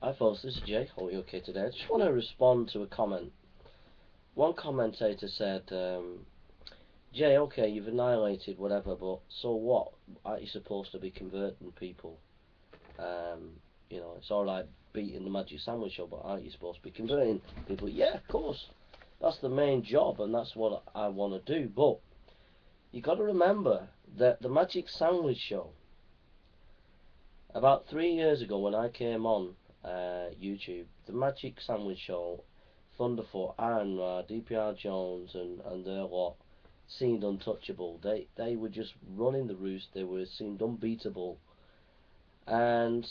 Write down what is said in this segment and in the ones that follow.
Hi folks, this is Jay. Hope you're okay today. I just want to respond to a comment. One commentator said, Jay, okay, you've annihilated whatever, but so what? Aren't you supposed to be converting people? You know, it's alright beating the Magic Sandwich Show, but aren't you supposed to be converting people? Yeah, of course. That's the main job, and that's what I want to do. But you got to remember that the Magic Sandwich Show, about 3 years ago when I came on YouTube, the Magic Sandwich Show, Thunderfoot, AronRa, DPR Jones, and their lot seemed untouchable. They were just running the roost. They seemed unbeatable, and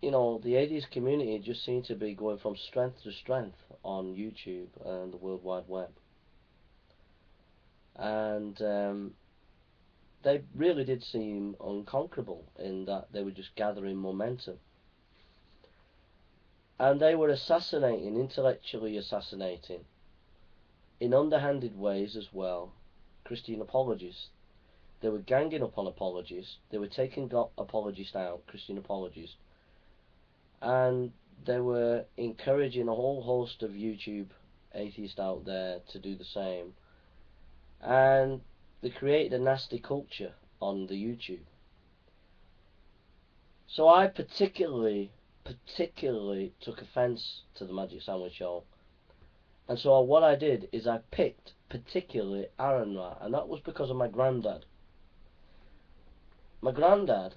you know, the atheist community just seemed to be going from strength to strength on YouTube and the World Wide Web, and they really did seem unconquerable in that they were just gathering momentum. And they were assassinating, intellectually assassinating, in underhanded ways as well, Christian apologists. They were ganging up on apologists. They were taking apologists out, Christian apologists. And they were encouraging a whole host of YouTube atheists out there to do the same. And they created a nasty culture on the YouTube. So I particularly took offence to the Magic Sandwich Show, and so what I did is I picked particularly AronRa, and that was because of my granddad. My granddad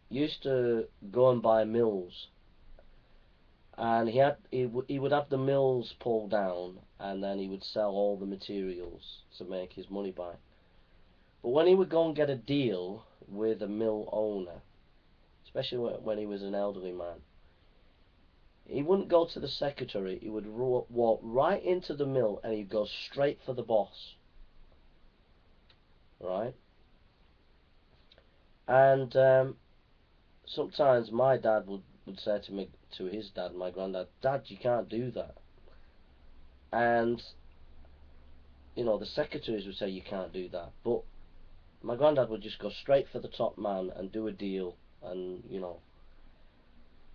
used to go and buy mills, and he would have the mills pulled down, and then he would sell all the materials to make his money back. But when he would go and get a deal with a mill owner, especially when he was an elderly man, he wouldn't go to the secretary. He would walk right into the mill and he'd go straight for the boss. Right? And sometimes my dad would say to his dad, my granddad, Dad, you can't do that. And you know, the secretaries would say you can't do that. But my granddad would just go straight for the top man and do a deal, and you know.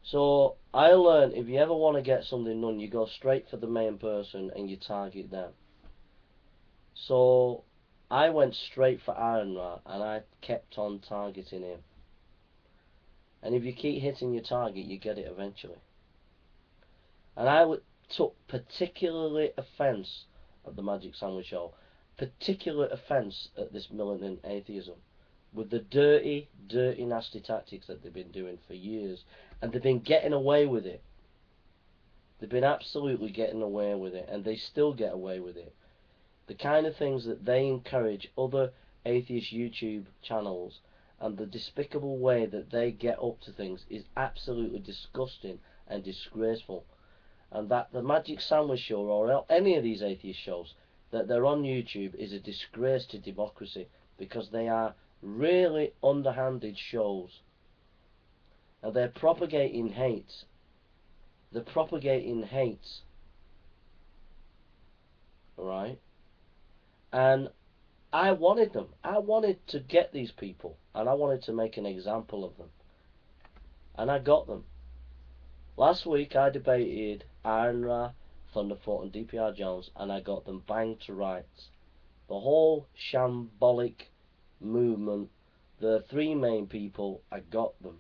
So I learned, if you ever want to get something done, you go straight for the main person and you target them. So I went straight for AronRa and I kept on targeting him. And if you keep hitting your target, you get it eventually. And I took particularly offence at the Magic Sandwich Show, particular offence at this militant atheism, with the dirty, nasty tactics that they've been doing for years. And they've been getting away with it. They've been absolutely getting away with it, and they still get away with it. The kind of things that they encourage other atheist YouTube channels, and the despicable way that they get up to things, is absolutely disgusting and disgraceful. And that the Magic Sandwich Show, or any of these atheist shows, that they're on YouTube, is a disgrace to democracy, because they are really underhanded shows. And they're propagating hate. They're propagating hate. Right? And I wanted them. I wanted to get these people. And I wanted to make an example of them. And I got them. Last week I debated AronRa, Thunderfoot and DPR Jones, and I got them banged to rights. The whole shambolic movement, the three main people, I got them.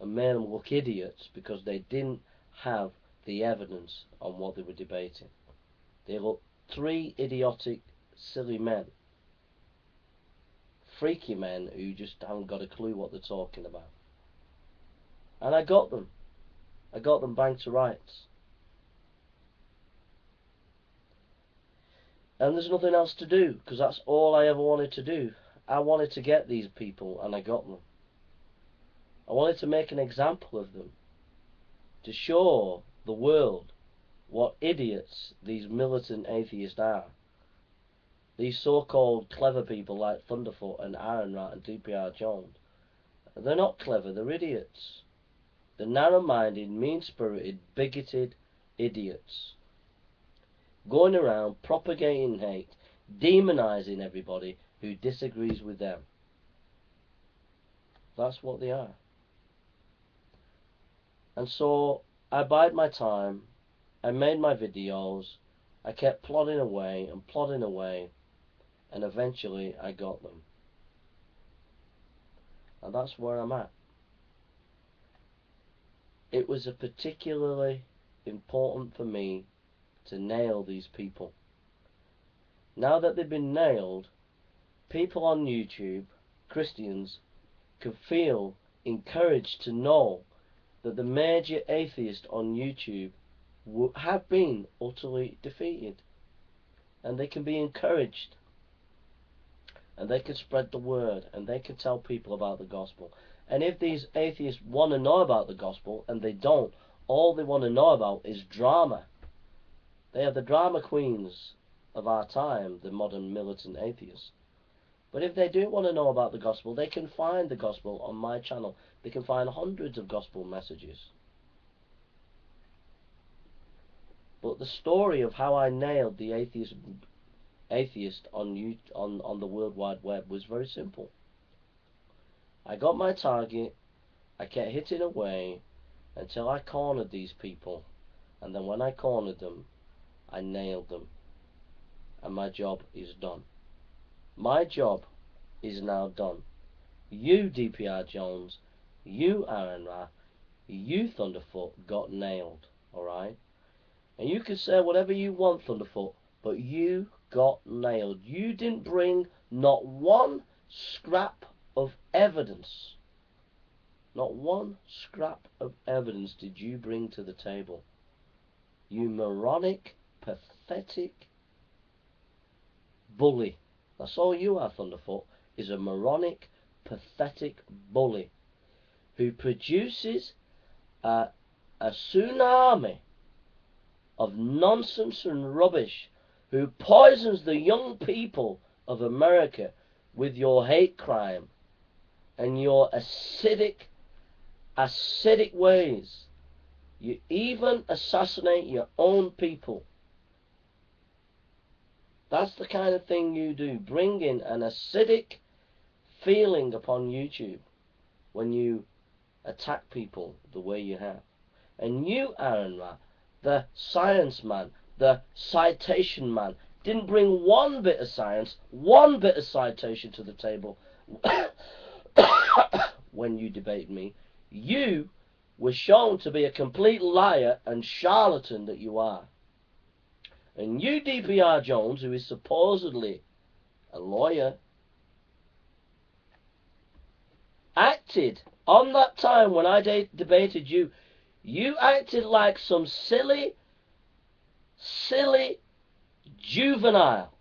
And made them look idiots because they didn't have the evidence on what they were debating. They looked three idiotic, silly men. Freaky men who just haven't got a clue what they're talking about. And I got them. I got them banged to rights. And there's nothing else to do, because that's all I ever wanted to do. I wanted to get these people, and I got them. I wanted to make an example of them, to show the world what idiots these militant atheists are. These so-called clever people like Thunderfoot and AronRa and DPR Jones. They're not clever, they're idiots. They're narrow-minded, mean-spirited, bigoted idiots. Going around propagating hate, demonizing everybody who disagrees with them. That's what they are. And so I bide my time, I made my videos, I kept plodding away, and eventually I got them. And that's where I'm at. It was a particularly important for me to nail these people. Now that they've been nailed, people on YouTube, Christians, can feel encouraged to know that the major atheists on YouTube have been utterly defeated. And they can be encouraged. And they can spread the word. And they can tell people about the gospel. And if these atheists want to know about the gospel, and they don't, all they want to know about is drama. They are the drama queens of our time, the modern militant atheists. But if they do want to know about the gospel, they can find the gospel on my channel. They can find hundreds of gospel messages. But the story of how I nailed the atheist on the World Wide Web was very simple. I got my target, I kept hitting away until I cornered these people, and then when I cornered them, I nailed them. And my job is done. My job is now done. You, DPR Jones, you, AronRa, you, Thunderfoot, got nailed, alright? And you can say whatever you want, Thunderfoot, but you got nailed. You didn't bring not one scrap of evidence. Not one scrap of evidence did you bring to the table. You moronic, pathetic bully. That's all you are, Thunderfoot, is a moronic, pathetic bully who produces a tsunami of nonsense and rubbish, who poisons the young people of America with your hate crime and your acidic ways. You even assassinate your own people. That's the kind of thing you do. Bring in an acidic feeling upon YouTube when you attack people the way you have. And you, AronRa, the science man, the citation man, didn't bring one bit of science, one bit of citation to the table when you debated me. You were shown to be a complete liar and charlatan that you are. And you, DPR Jones, who is supposedly a lawyer, acted on that time when I debated you. You acted like some silly juvenile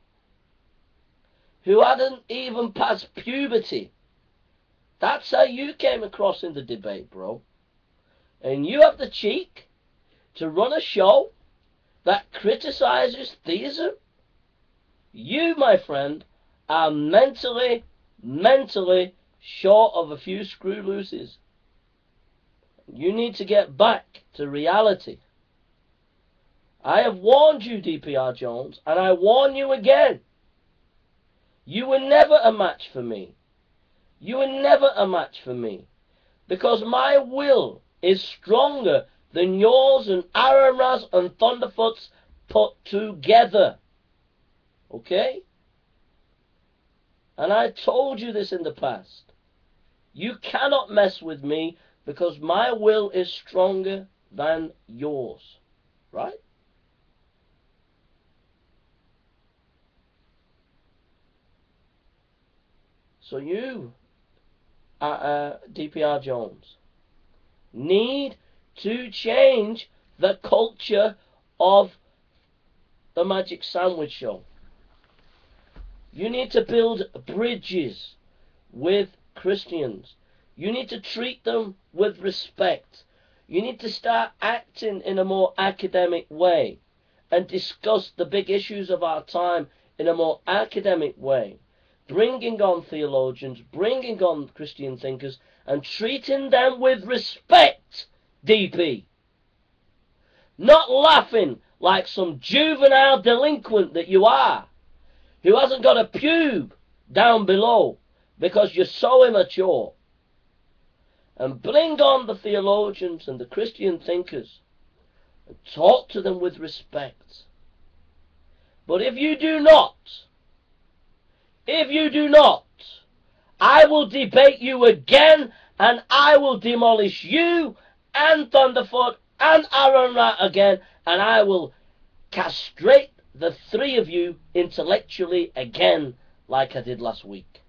who hadn't even passed puberty. That's how you came across in the debate, bro. And you have the cheek to run a show that criticizes theism? You, my friend, are mentally short of a few screw-loosies. You need to get back to reality. I have warned you, DPR Jones, and I warn you again. You were never a match for me. You were never a match for me. Because my will is stronger than yours and AronRa's and Thunderfoot's put together. Okay? And I told you this in the past. You cannot mess with me because my will is stronger than yours. Right? So you, DPR Jones, need to change the culture of the Magic Sandwich Show. You need to build bridges with Christians. You need to treat them with respect. You need to start acting in a more academic way and discuss the big issues of our time in a more academic way, bringing on theologians, bringing on Christian thinkers, and treating them with respect, DP. Not laughing like some juvenile delinquent that you are, who hasn't got a pube down below because you're so immature. and bring on the theologians and the Christian thinkers and talk to them with respect. But if you do not, I will debate you again, and I will demolish you and Thunderfoot and AronRa again, and I will castrate the three of you intellectually again, like I did last week.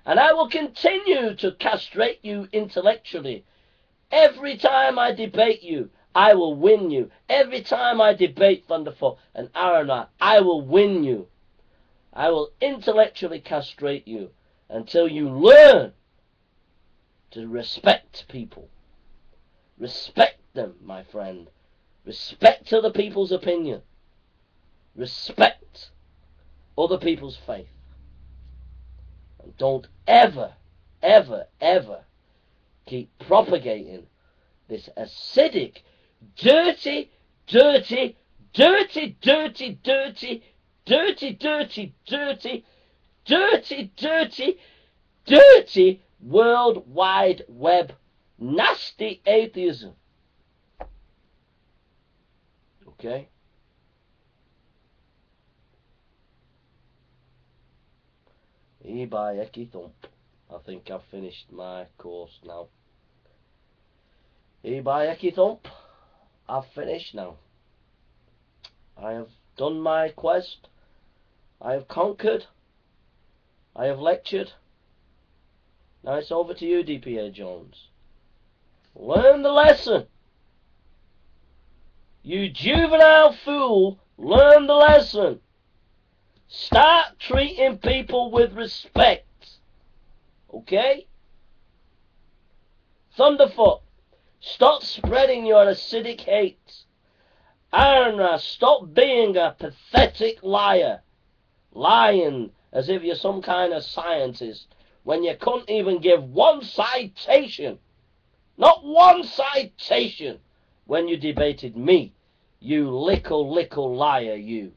And I will continue to castrate you intellectually. Every time I debate you, I will win you. Every time I debate Thunderfoot and AronRa, I will win you. I will intellectually castrate you until you learn to respect people. Respect them, my friend. Respect other people's opinion. Respect other people's faith. And don't ever, ever, ever keep propagating this acidic, dirty, dirty, dirty, dirty, dirty, dirty, dirty, dirty, dirty, dirty, dirty World Wide Web nasty atheism. Okay? By Ecky Thump. I think I've finished my course now. By Ecky Thump. I've finished now. I have done my quest. I have conquered. I have lectured. Now it's over to you, DPA Jones. Learn the lesson. You juvenile fool, learn the lesson. Start treating people with respect. Okay? Thunderfoot, stop spreading your acidic hate. AronRa, stop being a pathetic liar. Lying as if you're some kind of scientist when you couldn't even give one citation. Not one citation when you debated me. You little liar, you.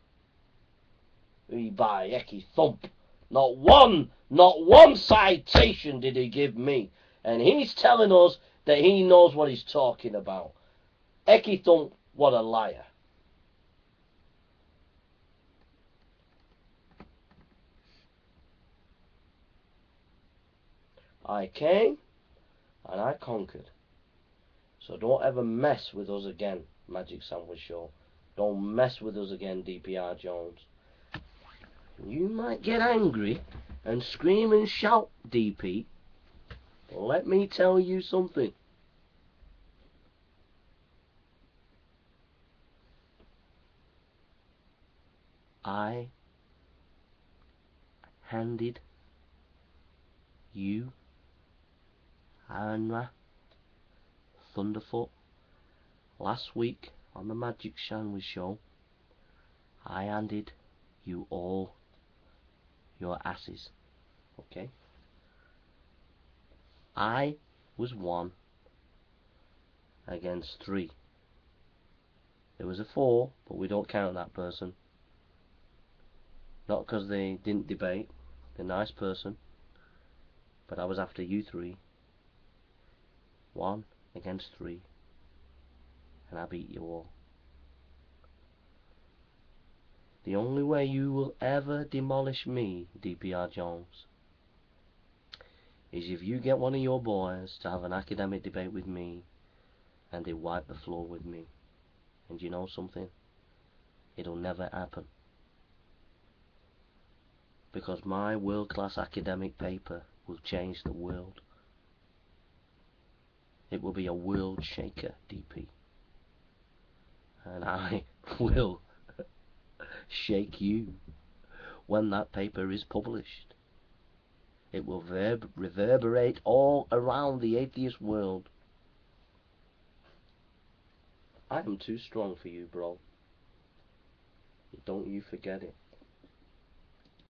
By Ecky Thump. Not one citation did he give me. And he's telling us that he knows what he's talking about. Ecky Thump, what a liar. I came and I conquered. So don't ever mess with us again, Magic Sandwich Show. Don't mess with us again, DPR Jones. You might get angry and scream and shout, DP. But let me tell you something. I handed you, AronRa, Thunderfoot, last week on the Magic Sandwich Show. I handed you all your asses. Okay? I was 1 against 3. There was a 4, but we don't count that person. Not because they didn't debate. They're a nice person. But I was after you 3. 1 against 3. And I beat you all. The only way you will ever demolish me, DPR Jones, is if you get one of your boys to have an academic debate with me and they wipe the floor with me. And you know something? It'll never happen. Because my world-class academic paper will change the world. It will be a world shaker, DP. And I will shake you when that paper is published. It will reverberate all around the atheist world. I am too strong for you, bro. Don't you forget it.